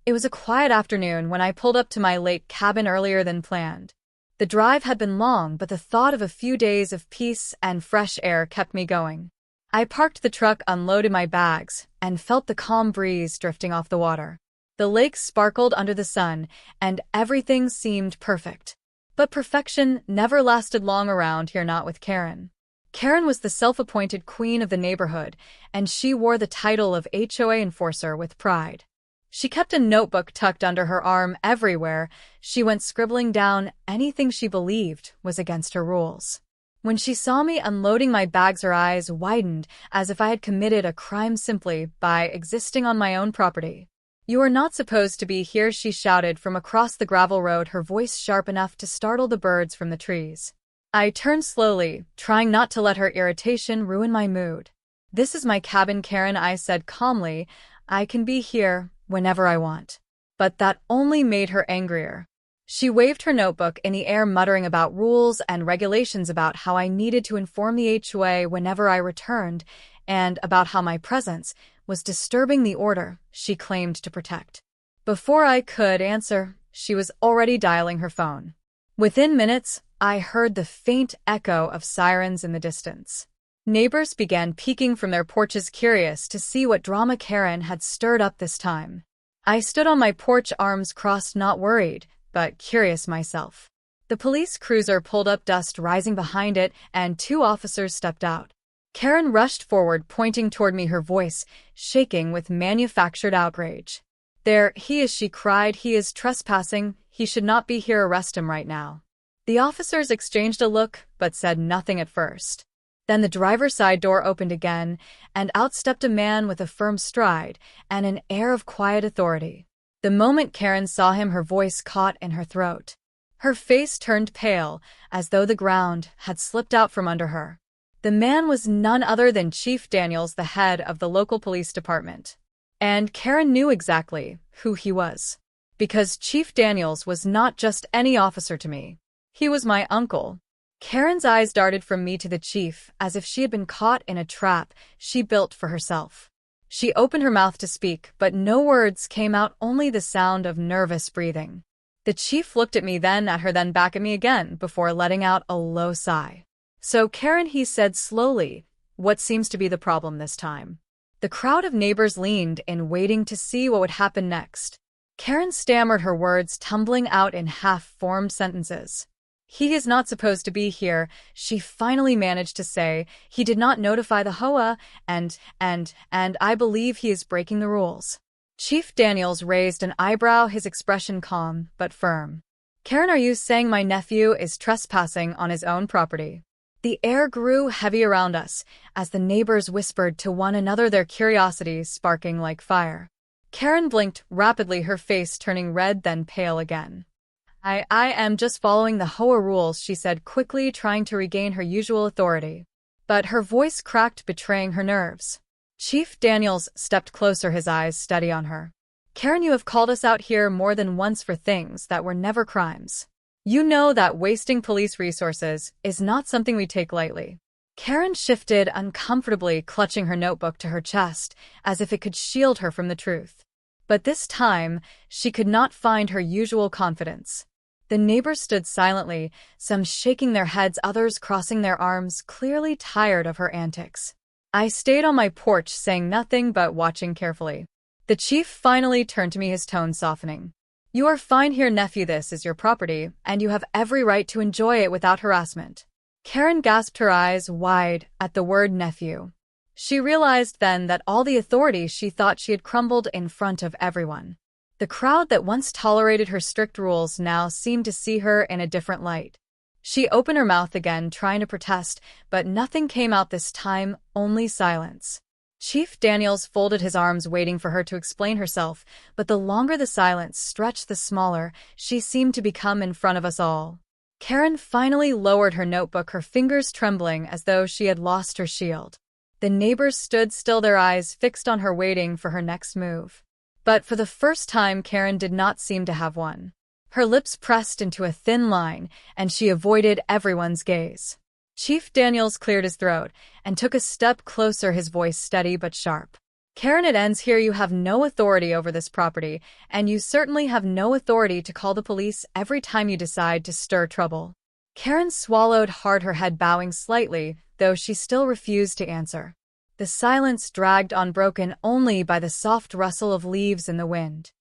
It was a quiet afternoon when I pulled up to my lake cabin earlier than planned. The drive had been long, but the thought of a few days of peace and fresh air kept me going. I parked the truck, unloaded my bags, and felt the calm breeze drifting off the water. The lake sparkled under the sun, and everything seemed perfect. But perfection never lasted long around here, not with Karen. Karen was the self-appointed queen of the neighborhood, and she wore the title of HOA enforcer with pride. She kept a notebook tucked under her arm everywhere she went, scribbling down anything she believed was against her rules. When she saw me unloading my bags, her eyes widened as if I had committed a crime simply by existing on my own property. "You are not supposed to be here," she shouted from across the gravel road, her voice sharp enough to startle the birds from the trees. I turned slowly, trying not to let her irritation ruin my mood. "This is my cabin, Karen," I said calmly. "I can be here whenever I want." But that only made her angrier. She waved her notebook in the air, muttering about rules and regulations, about how I needed to inform the HOA whenever I returned, and about how my presence was disturbing the order she claimed to protect. Before I could answer, she was already dialing her phone. Within minutes, I heard the faint echo of sirens in the distance. Neighbors began peeking from their porches, curious to see what drama Karen had stirred up this time. I stood on my porch, arms crossed, not worried, but curious myself. The police cruiser pulled up, dust rising behind it, and 2 officers stepped out. Karen rushed forward, pointing toward me, her voice shaking with manufactured outrage. "There he is," she cried. "He is trespassing. He should not be here. Arrest him right now." The officers exchanged a look, but said nothing at first. Then the driver's side door opened again, and out stepped a man with a firm stride and an air of quiet authority. The moment Karen saw him, her voice caught in her throat. Her face turned pale, as though the ground had slipped out from under her. The man was none other than Chief Daniels, the head of the local police department. And Karen knew exactly who he was. Because Chief Daniels was not just any officer to me. He was my uncle. Karen's eyes darted from me to the chief, as if she had been caught in a trap she built for herself. She opened her mouth to speak, but no words came out, only the sound of nervous breathing. The chief looked at me, then at her, then back at me again, before letting out a low sigh. "So, Karen," he said slowly, "what seems to be the problem this time?" The crowd of neighbors leaned in, waiting to see what would happen next. Karen stammered, her words tumbling out in half-formed sentences. "He is not supposed to be here," she finally managed to say. "He did not notify the HOA, and I believe he is breaking the rules." Chief Daniels raised an eyebrow, his expression calm but firm. "Karen, are you saying my nephew is trespassing on his own property?" The air grew heavy around us as the neighbors whispered to one another, their curiosity sparking like fire. Karen blinked rapidly, her face turning red, then pale again. I am just following the HOA rules," she said quickly, trying to regain her usual authority. But her voice cracked, betraying her nerves. Chief Daniels stepped closer, his eyes steady on her. "Karen, you have called us out here more than once for things that were never crimes. You know that wasting police resources is not something we take lightly." Karen shifted uncomfortably, clutching her notebook to her chest, as if it could shield her from the truth. But this time, she could not find her usual confidence. The neighbors stood silently, some shaking their heads, others crossing their arms, clearly tired of her antics. I stayed on my porch, saying nothing but watching carefully. The chief finally turned to me, his tone softening. "You are fine here, nephew. This is your property, and you have every right to enjoy it without harassment." Karen gasped, her eyes wide at the word nephew. She realized then that all the authority she thought she had crumbled in front of everyone. The crowd that once tolerated her strict rules now seemed to see her in a different light. She opened her mouth again, trying to protest, but nothing came out this time, only silence. Chief Daniels folded his arms, waiting for her to explain herself, but the longer the silence stretched, the smaller she seemed to become in front of us all. Karen finally lowered her notebook, her fingers trembling as though she had lost her shield. The neighbors stood still, their eyes fixed on her, waiting for her next move. But for the first time, Karen did not seem to have one. Her lips pressed into a thin line, and she avoided everyone's gaze. Chief Daniels cleared his throat and took a step closer, his voice steady but sharp. Karen, it ends here. You have no authority over this property, and you certainly have no authority to call the police every time you decide to stir trouble. Karen swallowed hard, her head bowing slightly, though she still refused to answer. The silence dragged on, broken only by the soft rustle of leaves in the wind.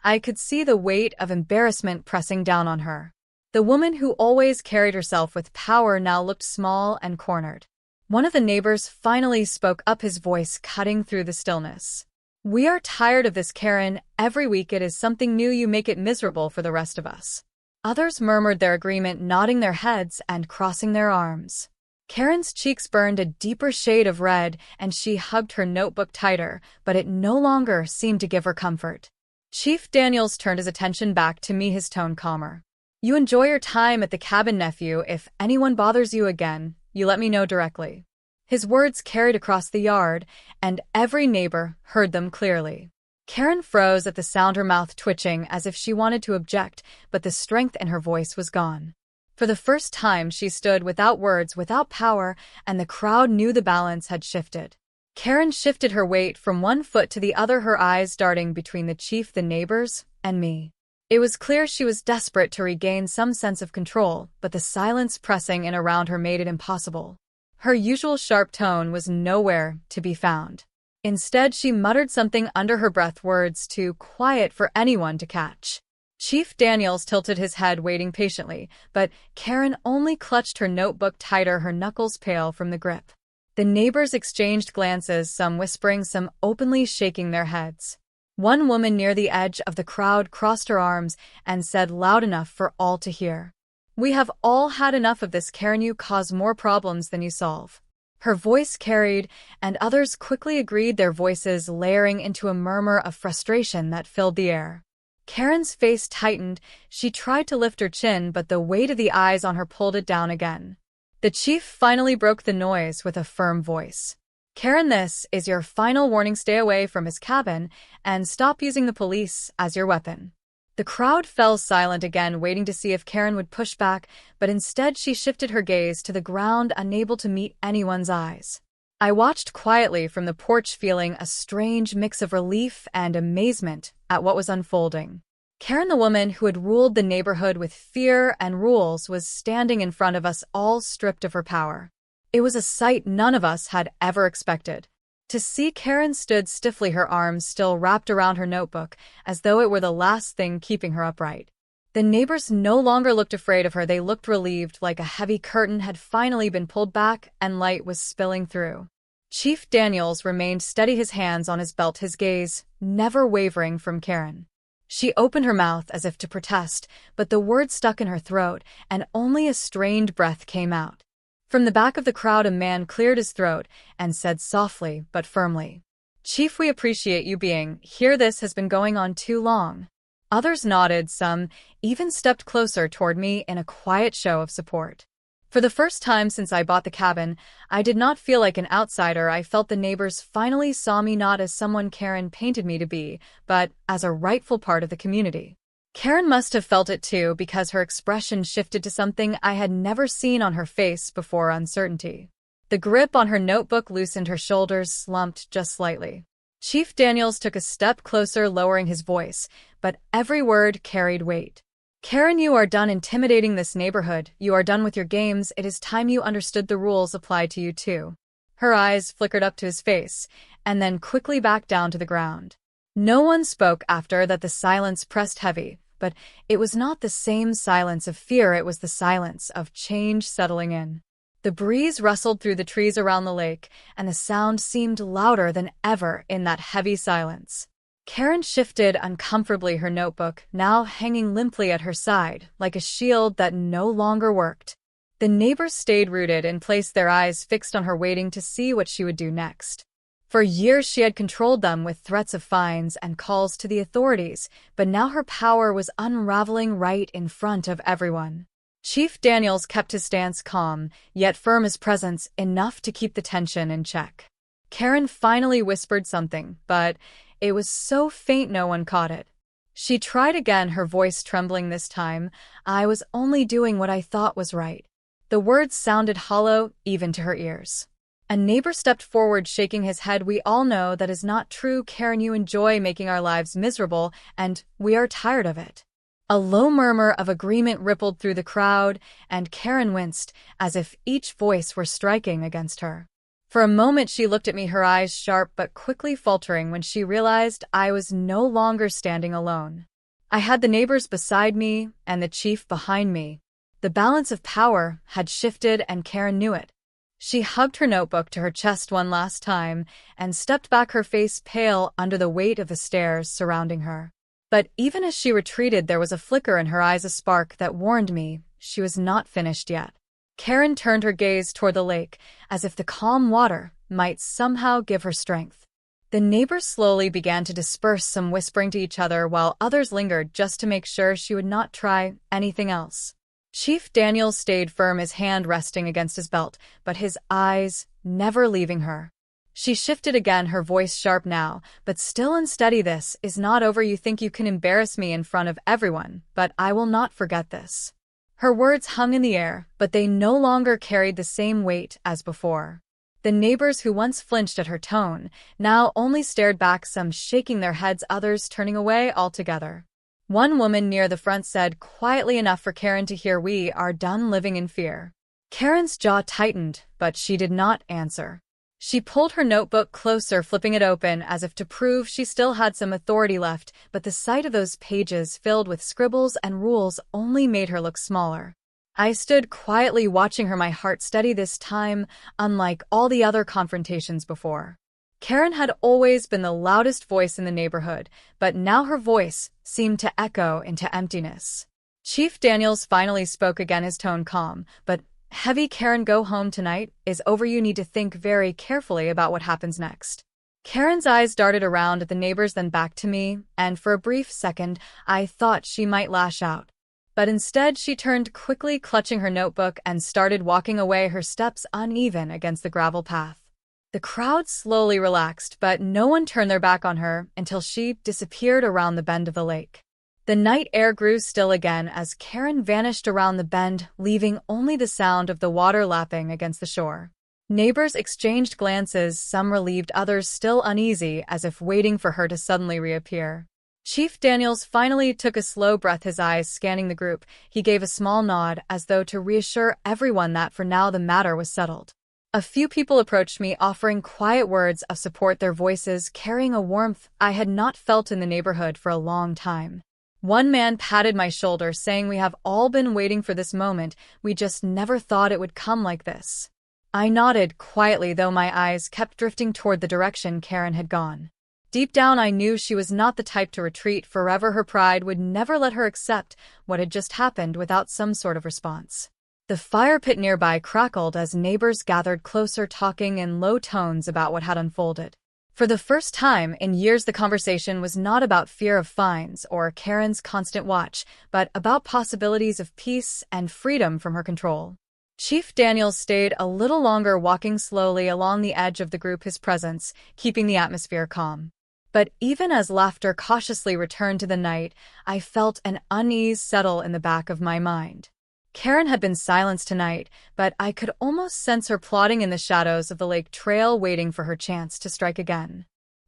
I could see the weight of embarrassment pressing down on her. The woman who always carried herself with power now looked small and cornered. One of the neighbors finally spoke up, his voice cutting through the stillness. "We are tired of this, Karen. Every week it is something new. You make it miserable for the rest of us." Others murmured their agreement, nodding their heads and crossing their arms. Karen's cheeks burned a deeper shade of red, and she hugged her notebook tighter, but it no longer seemed to give her comfort. Chief Daniels turned his attention back to me, his tone calmer. "You enjoy your time at the cabin, nephew. If anyone bothers you again, you let me know directly." His words carried across the yard, and every neighbor heard them clearly. Karen froze at the sound, her mouth twitching as if she wanted to object, but the strength in her voice was gone. For the first time, she stood without words, without power, and the crowd knew the balance had shifted. Karen shifted her weight from one foot to the other, her eyes darting between the chief, the neighbors, and me. It was clear she was desperate to regain some sense of control, but the silence pressing in around her made it impossible. Her usual sharp tone was nowhere to be found. Instead, she muttered something under her breath, words too quiet for anyone to catch. Chief Daniels tilted his head, waiting patiently, but Karen only clutched her notebook tighter, her knuckles pale from the grip. The neighbors exchanged glances, some whispering, some openly shaking their heads. One woman near the edge of the crowd crossed her arms and said loud enough for all to hear, "We have all had enough of this, Karen. You cause more problems than you solve." Her voice carried, and others quickly agreed, their voices layering into a murmur of frustration that filled the air. Karen's face tightened. She tried to lift her chin, but the weight of the eyes on her pulled it down again. The chief finally broke the noise with a firm voice. "Karen, this is your final warning. Stay away from his cabin and stop using the police as your weapon." The crowd fell silent again, waiting to see if Karen would push back, but instead she shifted her gaze to the ground, unable to meet anyone's eyes. I watched quietly from the porch, feeling a strange mix of relief and amazement at what was unfolding. Karen, the woman who had ruled the neighborhood with fear and rules, was standing in front of us, all stripped of her power. It was a sight none of us had ever expected. To see Karen stood stiffly, her arms still wrapped around her notebook, as though it were the last thing keeping her upright. The neighbors no longer looked afraid of her. They looked relieved, like a heavy curtain had finally been pulled back and light was spilling through. Chief Daniels remained steady, his hands on his belt, his gaze never wavering from Karen. She opened her mouth as if to protest, but the words stuck in her throat, and only a strained breath came out. From the back of the crowd, a man cleared his throat and said softly but firmly, "Chief, we appreciate you being here. This has been going on too long." Others nodded, some even stepped closer toward me in a quiet show of support. For the first time since I bought the cabin, I did not feel like an outsider. I felt the neighbors finally saw me not as someone Karen painted me to be, but as a rightful part of the community. Karen must have felt it too, because her expression shifted to something I had never seen on her face before: uncertainty. The grip on her notebook loosened, her shoulders slumped just slightly. Chief Daniels took a step closer, lowering his voice, but every word carried weight. "Karen, you are done intimidating this neighborhood. You are done with your games. It is time you understood the rules apply to you too." Her eyes flickered up to his face, and then quickly back down to the ground. No one spoke after that. The silence pressed heavy, but it was not the same silence of fear. It was the silence of change settling in. The breeze rustled through the trees around the lake, and the sound seemed louder than ever in that heavy silence. Karen shifted uncomfortably, her notebook now hanging limply at her side, like a shield that no longer worked. The neighbors stayed rooted in place, their eyes fixed on her, waiting to see what she would do next. For years she had controlled them with threats of fines and calls to the authorities, but now her power was unraveling right in front of everyone. Chief Daniels kept his stance calm, yet firm, his presence enough to keep the tension in check. Karen finally whispered something, but it was so faint no one caught it. She tried again, her voice trembling this time. "I was only doing what I thought was right." The words sounded hollow even to her ears. A neighbor stepped forward, shaking his head. "We all know that is not true, Karen. You enjoy making our lives miserable, and we are tired of it." A low murmur of agreement rippled through the crowd, and Karen winced, as if each voice were striking against her. For a moment she looked at me, her eyes sharp but quickly faltering when she realized I was no longer standing alone. I had the neighbors beside me and the chief behind me. The balance of power had shifted, and Karen knew it. She hugged her notebook to her chest one last time and stepped back, her face pale under the weight of the stares surrounding her. But even as she retreated, there was a flicker in her eyes, a spark that warned me she was not finished yet. Karen turned her gaze toward the lake, as if the calm water might somehow give her strength. The neighbors slowly began to disperse, some whispering to each other while others lingered just to make sure she would not try anything else. Chief Daniels stayed firm, his hand resting against his belt, but his eyes never leaving her. She shifted again, her voice sharp now, but still unsteady. "This is not over. You think you can embarrass me in front of everyone, but I will not forget this." Her words hung in the air, but they no longer carried the same weight as before. The neighbors who once flinched at her tone now only stared back, some shaking their heads, others turning away altogether. One woman near the front said quietly enough for Karen to hear, "We are done living in fear." Karen's jaw tightened, but she did not answer. She pulled her notebook closer, flipping it open as if to prove she still had some authority left, but the sight of those pages filled with scribbles and rules only made her look smaller. I stood quietly watching her, my heart steady this time, unlike all the other confrontations before. Karen had always been the loudest voice in the neighborhood, but now her voice seemed to echo into emptiness. Chief Daniels finally spoke again, his tone calm, but heavy. "Karen, go home tonight is over. You need to think very carefully about what happens next." Karen's eyes darted around at the neighbors, then back to me, and for a brief second I thought she might lash out. But instead she turned quickly, clutching her notebook, and started walking away, her steps uneven against the gravel path. The crowd slowly relaxed, but no one turned their back on her until she disappeared around the bend of the lake. The night air grew still again as Karen vanished around the bend, leaving only the sound of the water lapping against the shore. Neighbors exchanged glances, some relieved, others still uneasy, as if waiting for her to suddenly reappear. Chief Daniels finally took a slow breath, his eyes scanning the group. He gave a small nod, as though to reassure everyone that for now the matter was settled. A few people approached me, offering quiet words of support, their voices carrying a warmth I had not felt in the neighborhood for a long time. One man patted my shoulder, saying, "We have all been waiting for this moment. We just never thought it would come like this." I nodded quietly, though my eyes kept drifting toward the direction Karen had gone. Deep down I knew she was not the type to retreat forever. Her pride would never let her accept what had just happened without some sort of response. The fire pit nearby crackled as neighbors gathered closer, talking in low tones about what had unfolded. For the first time in years, the conversation was not about fear of fines or Karen's constant watch, but about possibilities of peace and freedom from her control. Chief Daniels stayed a little longer, walking slowly along the edge of the group, his presence keeping the atmosphere calm. But even as laughter cautiously returned to the night, I felt an unease settle in the back of my mind. Karen had been silenced tonight, but I could almost sense her plotting in the shadows of the lake trail, waiting for her chance to strike again.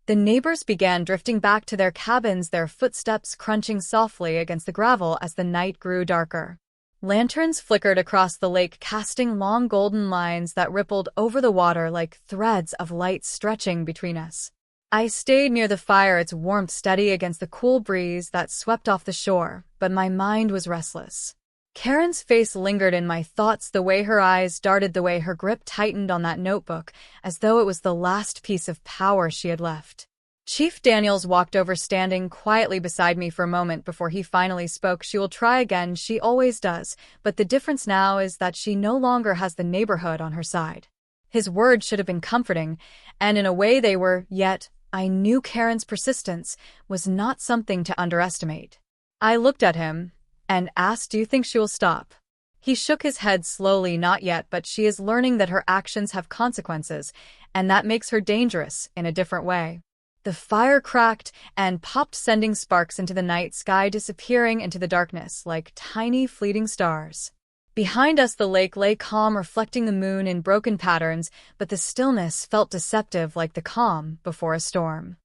The neighbors began drifting back to their cabins, their footsteps crunching softly against the gravel as the night grew darker. Lanterns flickered across the lake, casting long golden lines that rippled over the water like threads of light stretching between us. I stayed near the fire, its warmth steady against the cool breeze that swept off the shore, but my mind was restless. Karen's face lingered in my thoughts, the way her eyes darted, the way her grip tightened on that notebook, as though it was the last piece of power she had left. Chief Daniels walked over, standing quietly beside me for a moment before he finally spoke. "She will try again, she always does, but the difference now is that she no longer has the neighborhood on her side." His words should have been comforting, and in a way they were, yet I knew Karen's persistence was not something to underestimate. I looked at him and asked, "Do you think she will stop?" He shook his head slowly. "Not yet, but she is learning that her actions have consequences, and that makes her dangerous in a different way." The fire cracked and popped, sending sparks into the night sky, disappearing into the darkness like tiny fleeting stars. Behind us, the lake lay calm, reflecting the moon in broken patterns, but the stillness felt deceptive, like the calm before a storm.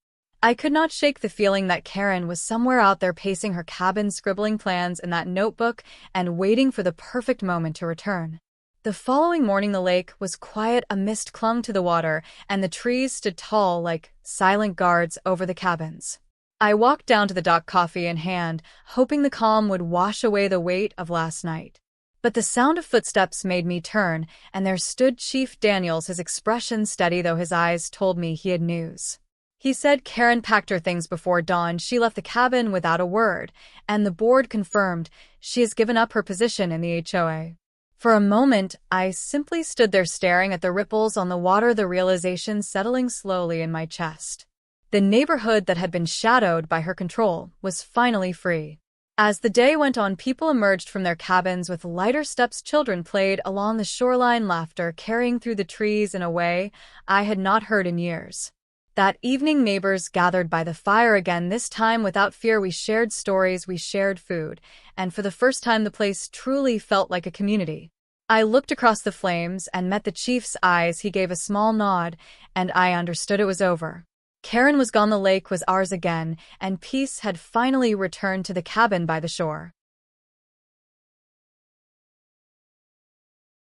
I could not shake the feeling that Karen was somewhere out there pacing her cabin, scribbling plans in that notebook and waiting for the perfect moment to return. The following morning, the lake was quiet, a mist clung to the water, and the trees stood tall like silent guards over the cabins. I walked down to the dock, coffee in hand, hoping the calm would wash away the weight of last night. But the sound of footsteps made me turn, and there stood Chief Daniels, his expression steady though his eyes told me he had news. He said Karen packed her things before dawn. She left the cabin without a word, and the board confirmed she has given up her position in the HOA. For a moment, I simply stood there staring at the ripples on the water, the realization settling slowly in my chest. The neighborhood that had been shadowed by her control was finally free. As the day went on, people emerged from their cabins with lighter steps. Children played along the shoreline, laughter carrying through the trees in a way I had not heard in years. That evening, neighbors gathered by the fire again, this time without fear. We shared stories, we shared food, and for the first time the place truly felt like a community. I looked across the flames and met the chief's eyes. He gave a small nod, and I understood it was over. Karen was gone, the lake was ours again, and peace had finally returned to the cabin by the shore.